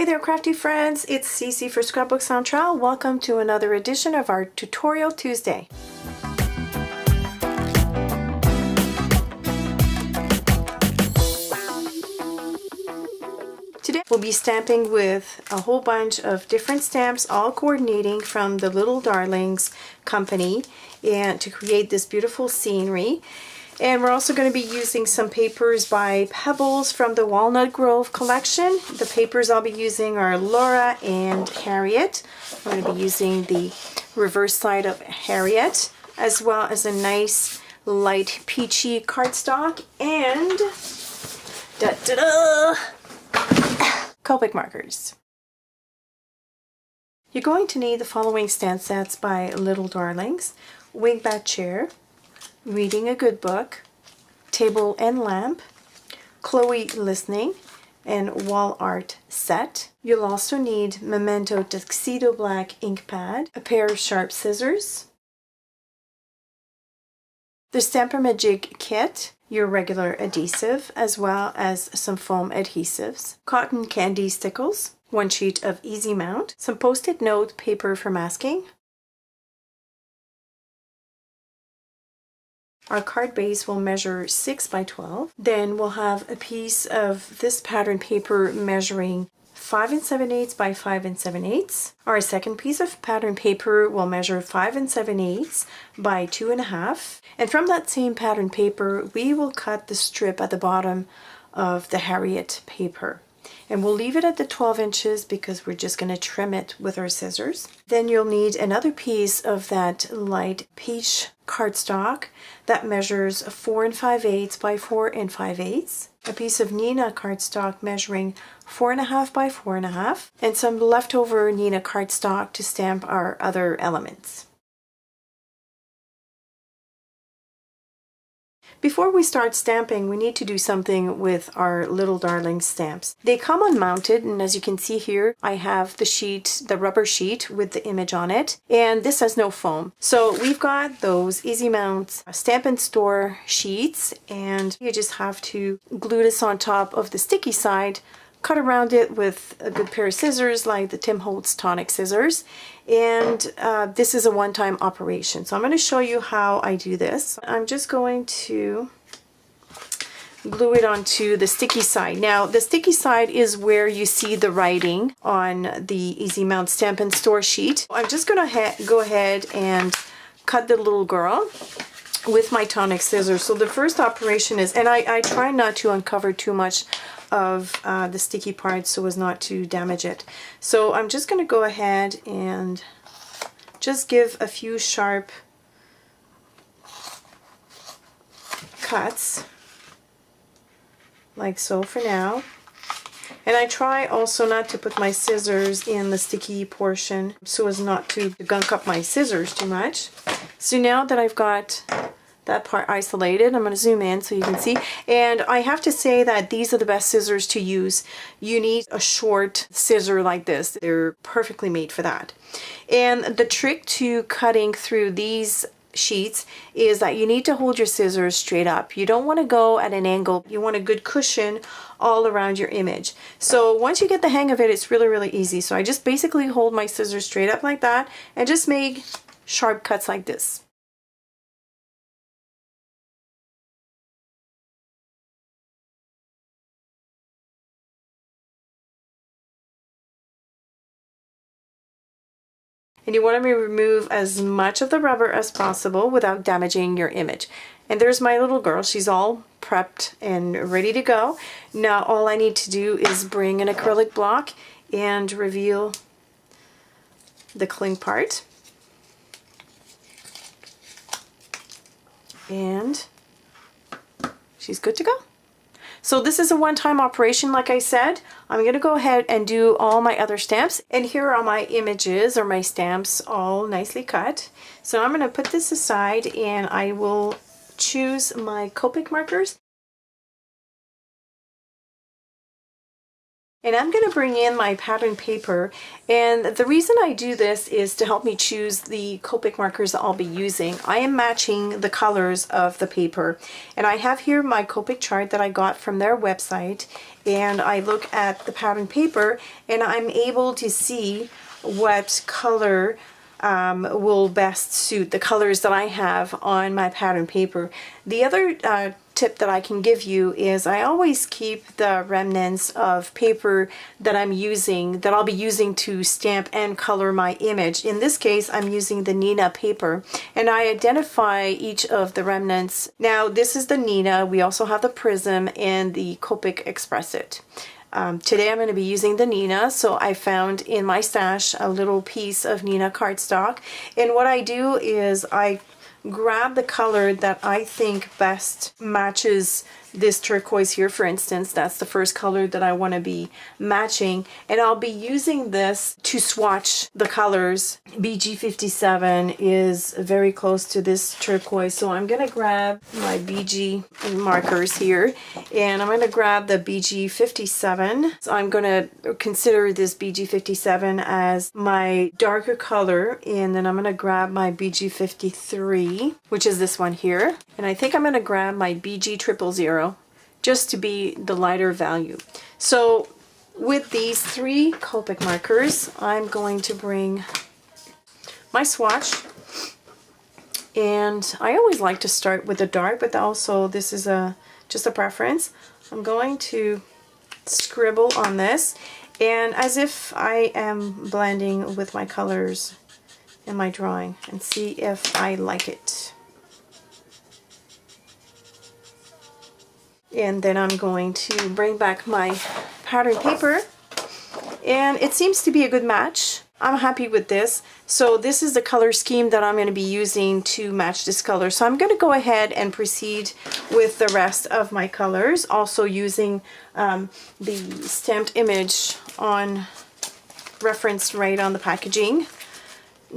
Hey there crafty friends, it's Cece for Scrapbooks on Trial. Welcome to another edition of our Tutorial Tuesday. Today we'll be stamping with a whole bunch of different stamps, all coordinating from the Little Darlings company and to create this beautiful scenery. And we're also going to be using some papers by Pebbles from the Walnut Grove collection. The papers I'll be using are Laura and Harriet. I'm going to be using the reverse side of Harriet, as well as a nice light peachy cardstock and Copic markers. You're going to need the following stamp sets by Little Darlings: Wingback Chair, Reading a Good Book, Table and Lamp, Chloe Listening, and Wall Art Set. You'll also need Memento Tuxedo Black ink pad, a pair of sharp scissors, the Stamp-A-Magic kit, your regular adhesive, as well as some foam adhesives, cotton candy stickles, 1 sheet of Easy Mount, some Post-it note paper for masking. Our card base will measure 6 by 12. Then we'll have a piece of this pattern paper measuring 5 7/8 by 5 7/8. Our second piece of pattern paper will measure 5 7/8 by 2.5. And from that same pattern paper, we will cut the strip at the bottom of the Harriet paper. And we'll leave it at the 12 inches because we're just going to trim it with our scissors. Then you'll need another piece of that light peach cardstock that measures 4 5/8 by 4 5/8, a piece of Nina cardstock measuring 4.5 by 4.5, and some leftover Nina cardstock to stamp our other elements. Before we start stamping, we need to do something with our Little Darling stamps. They come unmounted, and as you can see here, I have the sheet, the rubber sheet with the image on it, and this has no foam. So we've got those Easy Mounts Stamp and Store sheets, and you just have to glue this on top of the sticky side, cut around it with a good pair of scissors like the Tim Holtz tonic scissors, and this is a one-time operation. So I'm going to show you how I do this. I'm just going to glue it onto the sticky side. Now the sticky side is where you see the writing on the Easy Mount Stamp and Store sheet. I'm just going to go ahead and cut the little girl with my tonic scissors. So the first operation is, and I try not to uncover too much of the sticky part so as not to damage it. So I'm just going to go ahead and just give a few sharp cuts like so for now. And I try also not to put my scissors in the sticky portion so as not to gunk up my scissors too much. So now that I've got that part isolated, I'm going to zoom in so you can see. And I have to say that these are the best scissors to use. You need a short scissor like this. They're perfectly made for that. And the trick to cutting through these sheets is that you need to hold your scissors straight up. You don't want to go at an angle. You want a good cushion all around your image. So once you get the hang of it, it's really, really easy. So I just basically hold my scissors straight up like that and just make sharp cuts like this. And you want to remove as much of the rubber as possible without damaging your image. And there's my little girl. She's all prepped and ready to go. Now all I need to do is bring an acrylic block and reveal the cling part. And she's good to go. So this is a one-time operation, like I said. I'm going to go ahead and do all my other stamps. And here are my images or my stamps all nicely cut. So I'm going to put this aside and I will choose my Copic markers. And I'm going to bring in my pattern paper, and the reason I do this is to help me choose the Copic markers that I'll be using. I am matching the colors of the paper, and I have here my Copic chart that I got from their website, and I look at the pattern paper and I'm able to see what color will best suit the colors that I have on my pattern paper. The other tip that I can give you is I always keep the remnants of paper that I'm using, that I'll be using to stamp and color my image. In this case, I'm using the Nina paper, and I identify each of the remnants. Now, this is the Nina. We also have the Prism and the Copic Express It. Today I'm going to be using the Nina, so I found in my stash a little piece of Nina cardstock, and what I do is I grab the color that I think best matches this turquoise here. For instance, that's the first color that I want to be matching, and I'll be using this to swatch the colors. BG57 is very close to this turquoise, so I'm going to grab my BG markers here, and I'm going to grab the BG57. So I'm going to consider this BG57 as my darker color, and then I'm going to grab my BG53, which is this one here, and I think I'm going to grab my BG000 just to be the lighter value. So with these three Copic markers, I'm going to bring my swatch, and I always like to start with the dark, but also this is just a preference. I'm going to scribble on this, and as if I am blending with my colors in my drawing, and see if I like it. And then I'm going to bring back my pattern paper, and it seems to be a good match. I'm happy with this. So this is the color scheme that I'm going to be using to match this color. So I'm going to go ahead and proceed with the rest of my colors, also using the stamped image on referenced right on the packaging,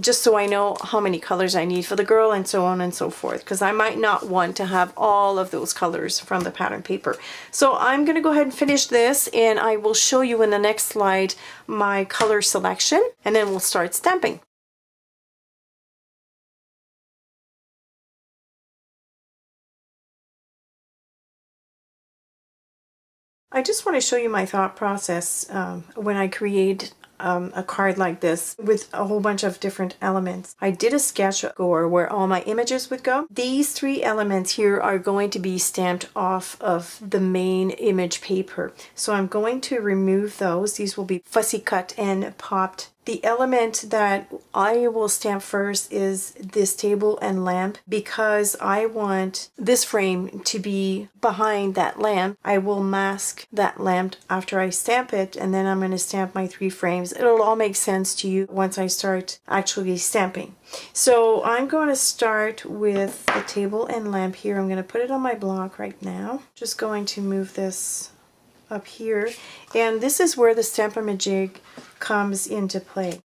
just so I know how many colors I need for the girl and so on and so forth, because I might not want to have all of those colors from the pattern paper. So I'm going to go ahead and finish this, and I will show you in the next slide my color selection, and then we'll start stamping. I just want to show you my thought process when I create a card like this with a whole bunch of different elements. I did a sketch or where all my images would go. These three elements here are going to be stamped off of the main image paper. So I'm going to remove those. These will be fussy cut and popped. The element that I will stamp first is this table and lamp, because I want this frame to be behind that lamp. I will mask that lamp after I stamp it, and then I'm going to stamp my three frames. It'll all make sense to you once I start actually stamping. So I'm going to start with the table and lamp here. I'm going to put it on my block right now. Just going to move this up here, and this is where the Stamp-A-Majig comes into play.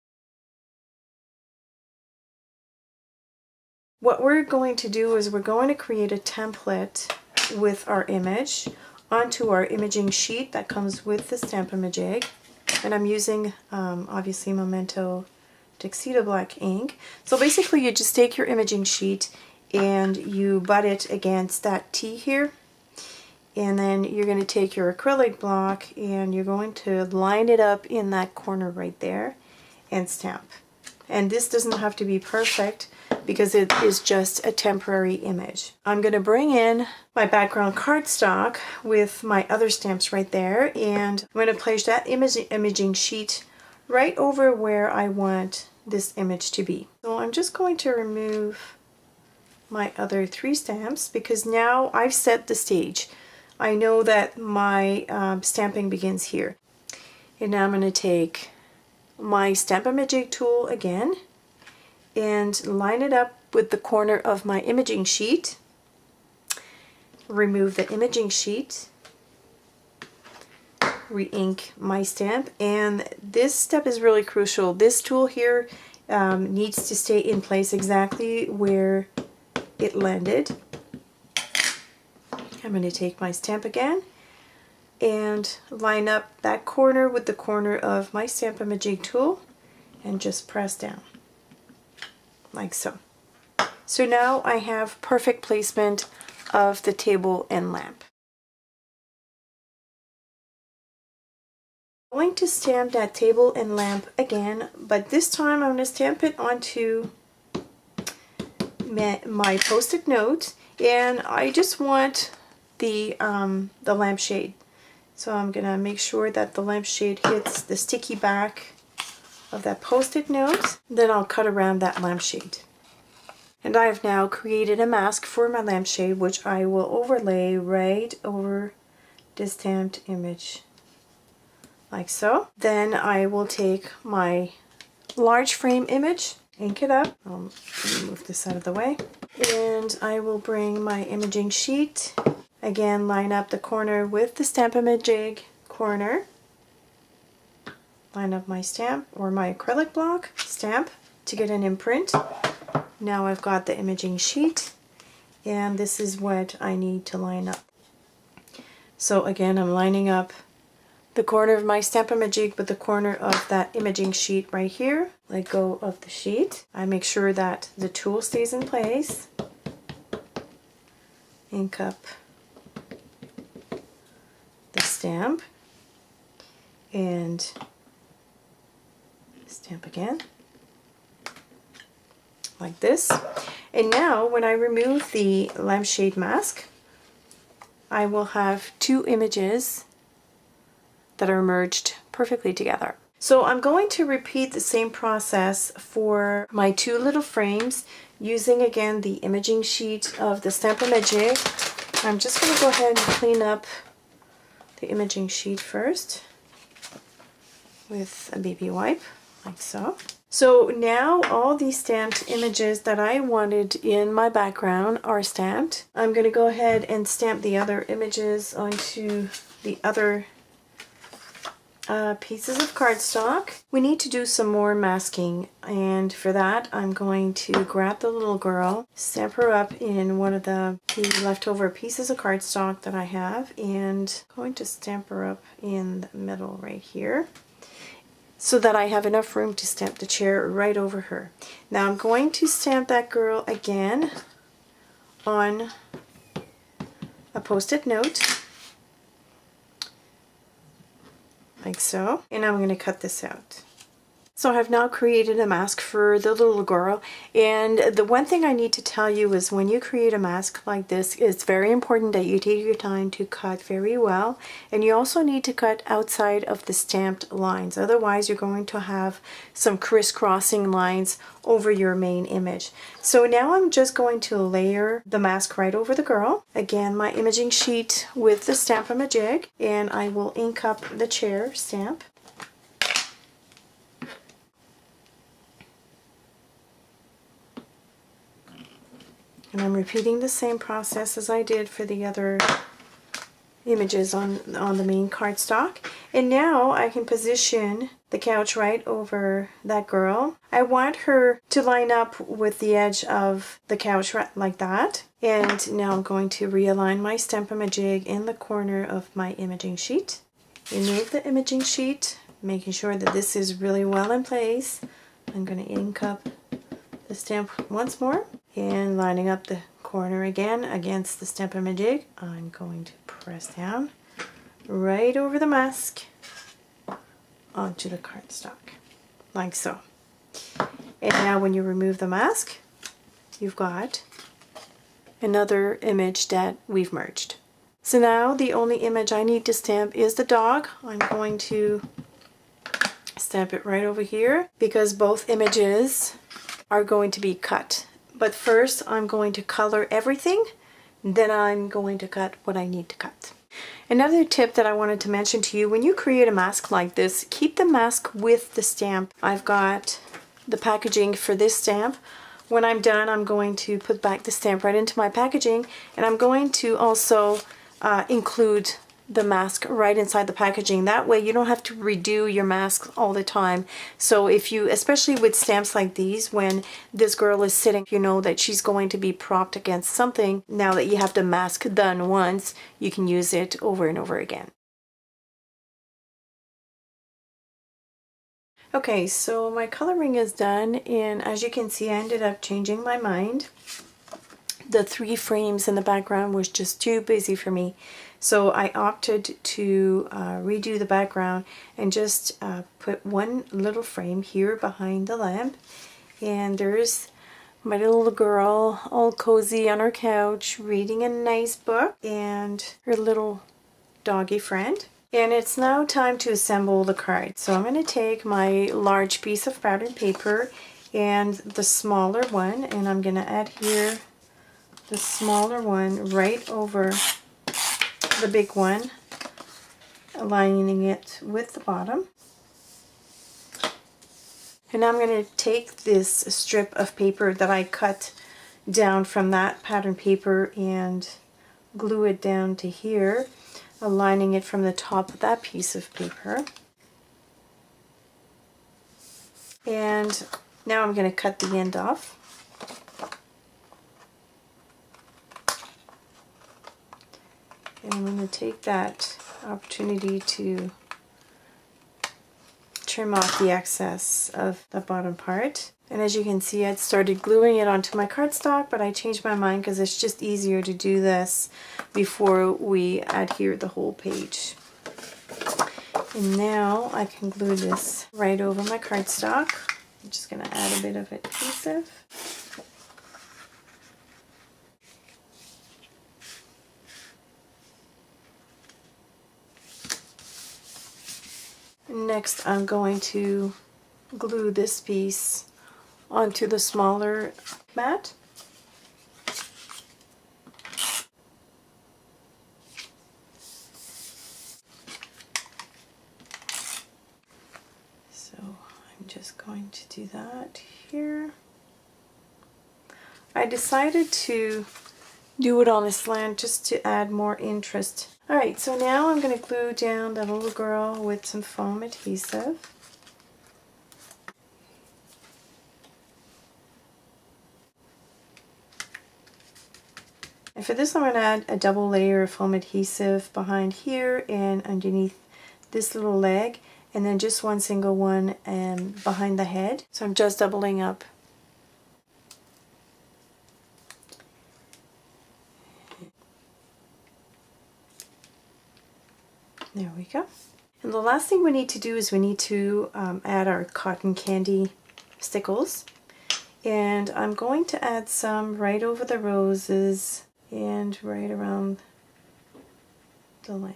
What we're going to do is we're going to create a template with our image onto our imaging sheet that comes with the Stamp-A-Majig, and I'm using obviously Memento Tuxedo Black ink. So basically you just take your imaging sheet and you butt it against that T here, and then you're going to take your acrylic block and you're going to line it up in that corner right there and stamp. And this doesn't have to be perfect because it is just a temporary image. I'm going to bring in my background cardstock with my other stamps right there, and I'm going to place that imaging sheet right over where I want this image to be. So I'm just going to remove my other three stamps, because now I've set the stage. I know that my stamping begins here. And now I'm going to take my Stamp-A-Majig tool again and line it up with the corner of my imaging sheet. Remove the imaging sheet. Re-ink my stamp. And this step is really crucial. This tool here needs to stay in place exactly where it landed. I'm going to take my stamp again, and line up that corner with the corner of my Stamp-A-Majig tool and just press down like so. So now I have perfect placement of the table and lamp. I'm going to stamp that table and lamp again, but this time I'm going to stamp it onto my post-it note, and I just want the lampshade. So I'm going to make sure that the lampshade hits the sticky back of that post-it note. Then I'll cut around that lampshade. And I have now created a mask for my lampshade, which I will overlay right over the stamped image, like so. Then I will take my large frame image, ink it up. I'll move this out of the way. And I will bring my imaging sheet. Again, line up the corner with the Stamp-A-Majig corner. Line up my stamp or my acrylic block stamp to get an imprint. Now I've got the imaging sheet, and this is what I need to line up. So again, I'm lining up the corner of my Stamp-A-Majig with the corner of that imaging sheet right here. Let go of the sheet. I make sure that the tool stays in place. Ink up the stamp and stamp again like this. And now when I remove the lampshade mask, I will have two images that are merged perfectly together. So I'm going to repeat the same process for my two little frames using again the imaging sheet of the Stamp-A-Majig. I'm just going to go ahead and clean up the imaging sheet first with a baby wipe like so. So now all these stamped images that I wanted in my background are stamped. I'm going to go ahead and stamp the other images onto the other pieces of cardstock. We need to do some more masking, and for that I'm going to grab the little girl, stamp her up in one of the leftover pieces of cardstock that I have, and I'm going to stamp her up in the middle right here, so that I have enough room to stamp the chair right over her. Now I'm going to stamp that girl again on a post-it note, like so, and I'm going to cut this out. So I've now created a mask for the little girl, and the one thing I need to tell you is when you create a mask like this, it's very important that you take your time to cut very well, and you also need to cut outside of the stamped lines, otherwise you're going to have some crisscrossing lines over your main image. So now I'm just going to layer the mask right over the girl. Again, my imaging sheet with the Stamp-A-Majig, and I will ink up the chair stamp. And I'm repeating the same process as I did for the other images on the main cardstock. And now I can position the couch right over that girl. I want her to line up with the edge of the couch right like that. And now I'm going to realign my Stamp-A-Majig in the corner of my imaging sheet. Remove the imaging sheet, making sure that this is really well in place. I'm going to ink up the stamp once more, and lining up the corner again against the Stamp-A-Majig, I'm going to press down right over the mask onto the cardstock, like so. And now when you remove the mask, you've got another image that we've merged. So now the only image I need to stamp is the dog. I'm going to stamp it right over here because both images are going to be cut. But first I'm going to color everything, then I'm going to cut what I need to cut. Another tip that I wanted to mention to you, when you create a mask like this, keep the mask with the stamp. I've got the packaging for this stamp. When I'm done, I'm going to put back the stamp right into my packaging, and I'm going to also include the mask right inside the packaging. That way you don't have to redo your mask all the time. So if you, especially with stamps like these, when this girl is sitting, you know that she's going to be propped against something. Now that you have the mask done once, you can use it over and over again. Okay, so my coloring is done, and as you can see, I ended up changing my mind. The 3 frames in the background was just too busy for me, so I opted to redo the background and just put one little frame here behind the lamp, and there's my little girl all cozy on her couch reading a nice book, and her little doggy friend. And it's now time to assemble the card. So I'm going to take my large piece of pattern paper and the smaller one, and I'm going to add here the smaller one right over the big one, aligning it with the bottom. And now I'm going to take this strip of paper that I cut down from that pattern paper and glue it down to here, aligning it from the top of that piece of paper. And now I'm going to cut the end off. And I'm going to take that opportunity to trim off the excess of the bottom part. And as you can see, I'd started gluing it onto my cardstock, but I changed my mind because it's just easier to do this before we adhere the whole page. And now I can glue this right over my cardstock. I'm just going to add a bit of adhesive. Next, I'm going to glue this piece onto the smaller mat. So I'm just going to do that here. I decided to do it on a slant just to add more interest. Alright, so now I'm going to glue down the little girl with some foam adhesive. And for this I'm going to add a double layer of foam adhesive behind here and underneath this little leg, and then just one single one behind the head. So I'm just doubling up. There we go. And the last thing we need to do is we need to add our cotton candy stickles. And I'm going to add some right over the roses and right around the lamp.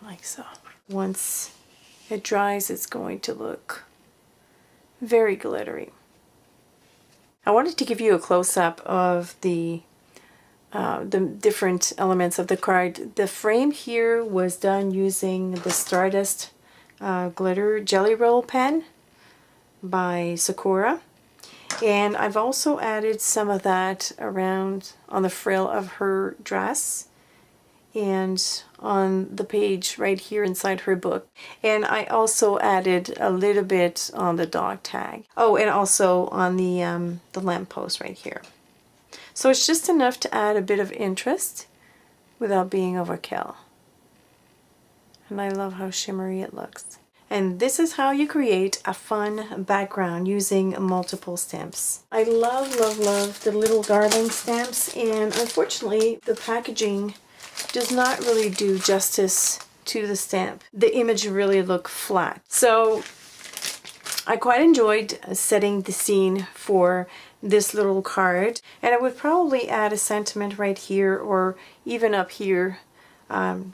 Like so. Once it dries, it's going to look very glittery. I wanted to give you a close-up of the different elements of the card. The frame here was done using the Stardust glitter jelly roll pen by Sakura, and I've also added some of that around on the frill of her dress and on the page right here inside her book, and I also added a little bit on the dog tag. Oh, and also on the lamppost right here. So it's just enough to add a bit of interest without being overkill. And I love how shimmery it looks. And this is how you create a fun background using multiple stamps. I love, love, love the little darling stamps, and unfortunately the packaging does not really do justice to the stamp. The image really looks flat. So I quite enjoyed setting the scene for this little card, and I would probably add a sentiment right here or even up here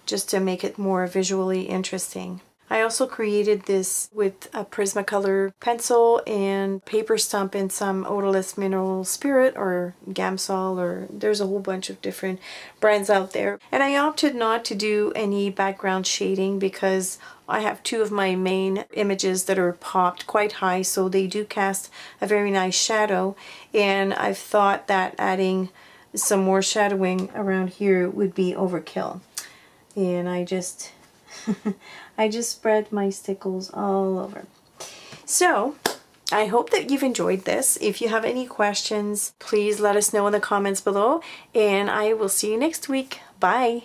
just to make it more visually interesting. I also created this with a Prismacolor pencil and paper stump and some odorless mineral spirit or Gamsol, or there's a whole bunch of different brands out there. And I opted not to do any background shading because I have two of my main images that are popped quite high, so they do cast a very nice shadow, and I've thought that adding some more shadowing around here would be overkill. And I just I just spread my stickles all over. So I hope that you've enjoyed this. If you have any questions, please let us know in the comments below, and I will see you next week. Bye!